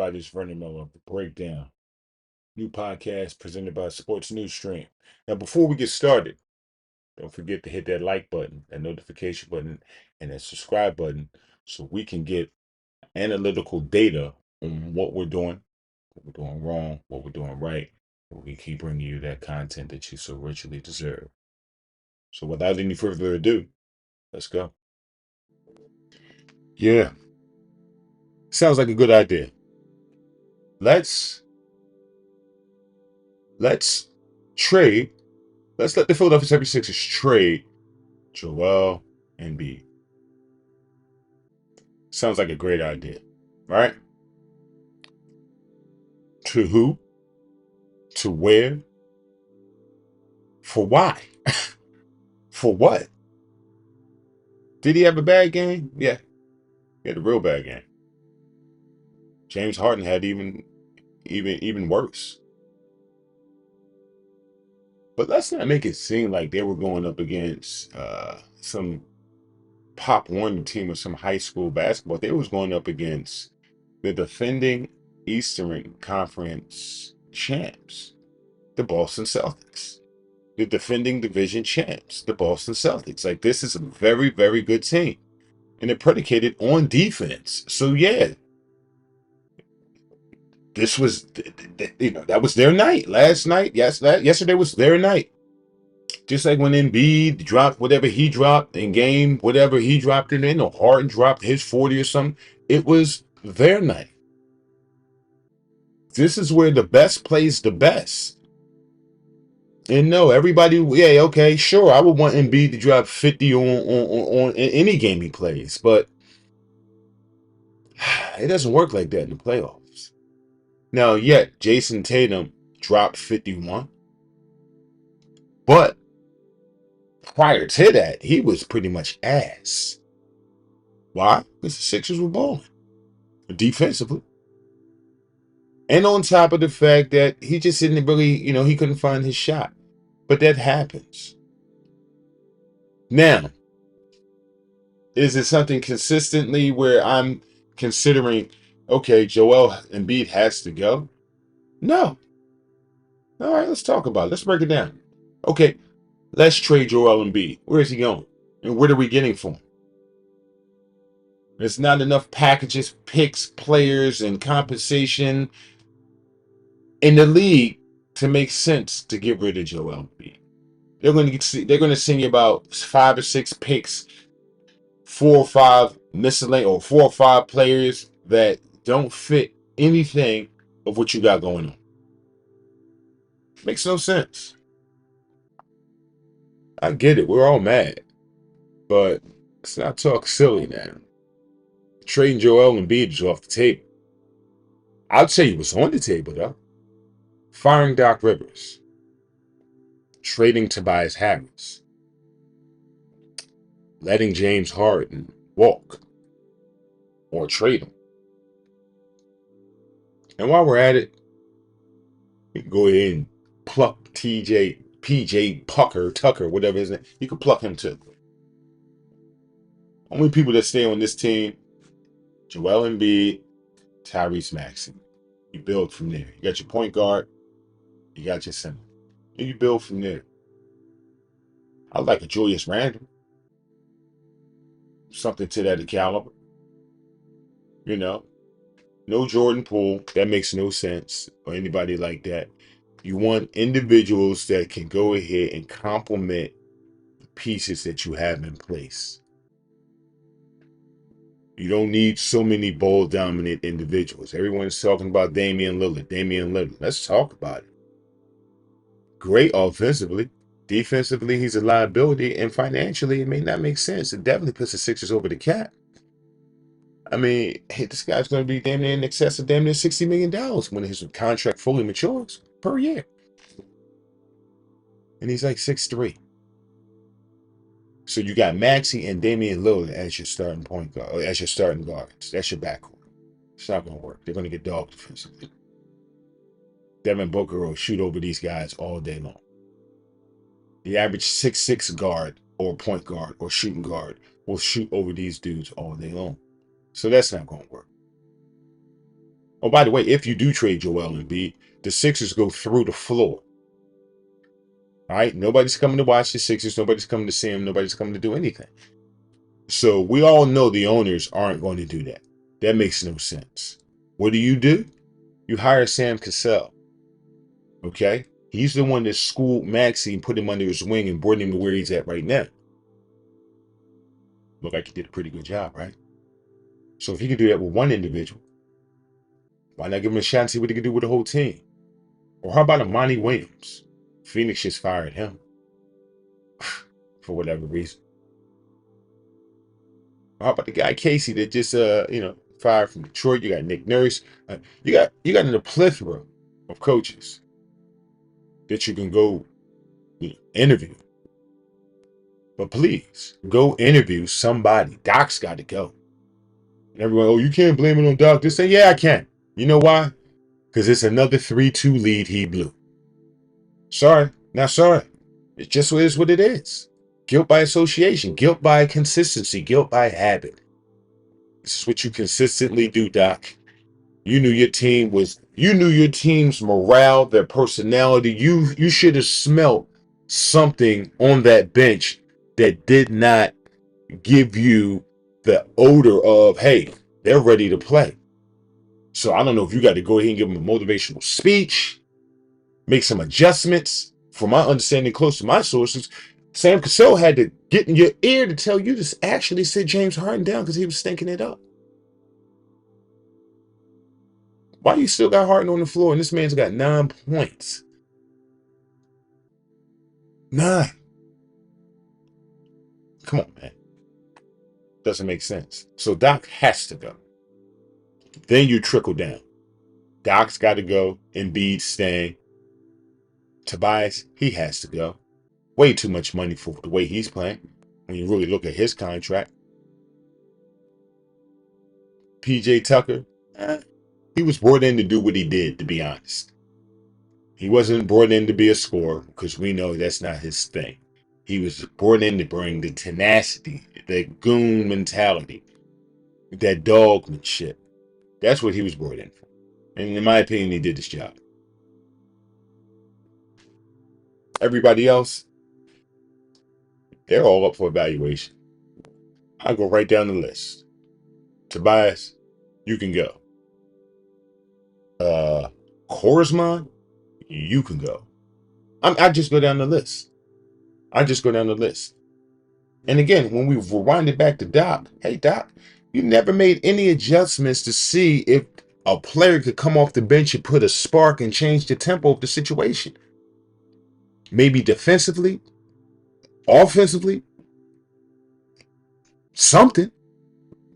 everybody. It's Vernon F, The Breakdown, new podcast presented by Sports News Stream. Now, before we get started, don't forget to hit that like button, that notification button, and that subscribe button so we can get analytical data on what we're doing wrong, what we're doing right, and we keep bringing you that content that you so richly deserve. So, without any further ado, let's go. Yeah, sounds like a good idea. Let's trade. Let's let the Philadelphia 76ers trade Joel Embiid. Sounds like a great idea, right? To who? To where? For why? For what? Did he have a bad game? Yeah, he had a real bad game. James Harden had even worse. But let's not make it seem like they were going up against some Pop Warner team or some high school basketball. They was going up against the defending Eastern Conference champs, the Boston Celtics. The defending division champs, the Boston Celtics. Like, this is a very, very good team. And they're predicated on defense. So yeah, this was, that was their night. Last night, yesterday was their night. Just like when Embiid dropped whatever he dropped in game, whatever he dropped it in, or Harden dropped his 40 or something, it was their night. This is where the best plays the best. And no, everybody, yeah, okay, sure, I would want Embiid to drop 50 on any game he plays, but it doesn't work like that in the playoffs. Now, yet, Jason Tatum dropped 51, but prior to that, he was pretty much ass. Why? Because the Sixers were balling defensively. And on top of the fact that he just didn't really, he couldn't find his shot. But that happens. Now, is it something consistently where I'm considering, okay, Joel Embiid has to go? No. All right, let's talk about it. Let's break it down. Okay, let's trade Joel Embiid. Where is he going? And what are we getting for him? There's not enough packages, picks, players, and compensation in the league to make sense to get rid of Joel Embiid. They're going to send you about 5 or 6 picks, 4 or 5 miscellaneous, or 4 or 5 players that don't fit anything of what you got going on. Makes no sense. I get it. We're all mad, but let's not talk silly now. Trading Joel Embiid is off the table. I'll tell you what's on the table though. Firing Doc Rivers. Trading Tobias Harris. Letting James Harden walk or trade him. And while we're at it, we can go ahead and pluck PJ Tucker, whatever his name. You can pluck him too. Only people that stay on this team: Joel Embiid, Tyrese Maxey. You build from there. You got your point guard, you got your center. And you build from there. I like a Julius Randle. Something to that caliber. No Jordan Poole. That makes no sense. Or anybody like that. You want individuals that can go ahead and complement the pieces that you have in place. You don't need so many ball-dominant individuals. Everyone's talking about Damian Lillard. Let's talk about it. Great offensively. Defensively, he's a liability. And financially, it may not make sense. It definitely puts the Sixers over the cap. I mean, hey, this guy's going to be damn near in excess of damn near $60 million when his contract fully matures per year. And he's like 6'3". So you got Maxey and Damian Lillard as your starting point guard, as your starting guards. That's your backcourt. It's not going to work. They're going to get dogged defensively. Devin Booker will shoot over these guys all day long. The average 6'6" guard or point guard or shooting guard will shoot over these dudes all day long. So that's not going to work. Oh, by the way, if you do trade Joel Embiid, the Sixers go through the floor. All right, nobody's coming to watch the Sixers. Nobody's coming to see them. Nobody's coming to do anything. So we all know the owners aren't going to do that. That makes no sense. What do? You hire Sam Cassell. Okay, he's the one that schooled Maxey and put him under his wing and brought him to where he's at right now. Look like he did a pretty good job, right? So if he can do that with one individual, why not give him a shot and see what he can do with the whole team? Or how about Monty Williams? Phoenix just fired him for whatever reason. How about the guy Casey that just fired from Detroit? You got Nick Nurse. You got a plethora of coaches that you can go interview. But please go interview somebody. Doc's got to go. And everyone, oh, you can't blame it on Doc. They say, yeah, I can. You know why? Because it's another 3-2 lead he blew. Sorry, not sorry. It just is what it is. Guilt by association, guilt by consistency, guilt by habit. This is what you consistently do, Doc. You knew your team's morale, their personality. You should have smelt something on that bench that did not give you the odor of, hey, they're ready to play. So I don't know if you got to go ahead and give them a motivational speech, make some adjustments. From my understanding, close to my sources, Sam Cassell had to get in your ear to tell you to actually sit James Harden down because he was stinking it up. Why you still got Harden on the floor and this man's got 9 points? 9. Come on, man. Doesn't make sense. So Doc has to go. Then you trickle down. Doc's got to go. Embiid staying. Tobias, he has to go. Way too much money for the way he's playing. When you really look at his contract. PJ Tucker, he was brought in to do what he did, to be honest. He wasn't brought in to be a scorer, because we know that's not his thing. He was brought in to bring the tenacity, the goon mentality, that dogmanship. That's what he was brought in for. And in my opinion, he did his job. Everybody else, they're all up for evaluation. I go right down the list. Tobias, you can go. Korsman, you can go. I just go down the list. And again, when we rewind it back to Doc, hey Doc, you never made any adjustments to see if a player could come off the bench and put a spark and change the tempo of the situation. Maybe defensively, offensively, something.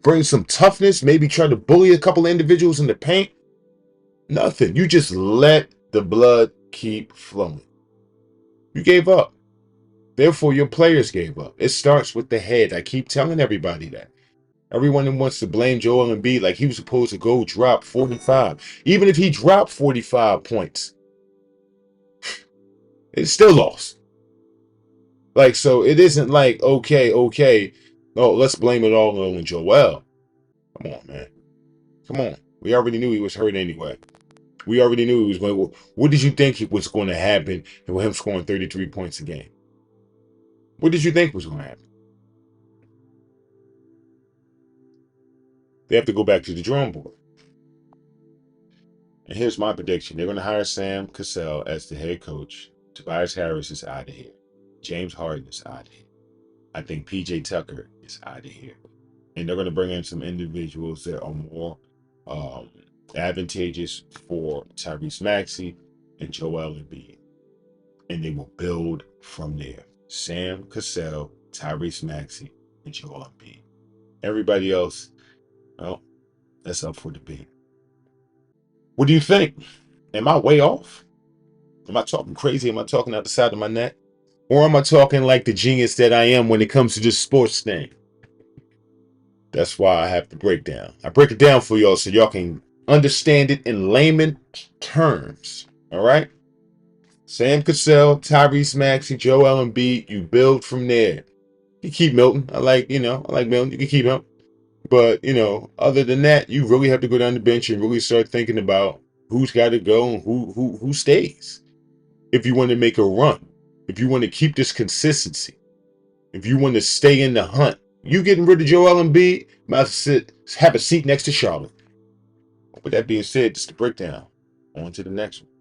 Bring some toughness, maybe try to bully a couple of individuals in the paint. Nothing. You just let the blood keep flowing. You gave up. Therefore, your players gave up. It starts with the head. I keep telling everybody that. Everyone wants to blame Joel Embiid like he was supposed to go drop 45. Even if he dropped 45 points, it's still lost. Like, so it isn't like, okay, oh, let's blame it all on Joel. Come on, man. Come on. We already knew he was hurt anyway. We already knew he was going to. What did you think was going to happen with him scoring 33 points a game? What did you think was going to happen? They have to go back to the drawing board. And here's my prediction. They're going to hire Sam Cassell as the head coach. Tobias Harris is out of here. James Harden is out of here. I think PJ Tucker is out of here. And they're going to bring in some individuals that are more advantageous for Tyrese Maxey and Joel Embiid. And they will build from there. Sam Cassell, Tyrese Maxey, and Joel Embiid. Everybody else, well, that's up for debate. What do you think? Am I way off? Am I talking crazy? Am I talking out the side of my neck? Or am I talking like the genius that I am when it comes to this sports thing? That's why I have the breakdown. I break it down for y'all so y'all can understand it in layman terms. All right? Sam Cassell, Tyrese Maxey, Joel Embiid. You build from there. You keep Milton. I like Milton. You can keep him. But, other than that, you really have to go down the bench and really start thinking about who's got to go and who stays. If you want to make a run, if you want to keep this consistency, if you want to stay in the hunt, you getting rid of Joel Embiid, might have a seat next to Charlotte. With that being said, just a breakdown. On to the next one.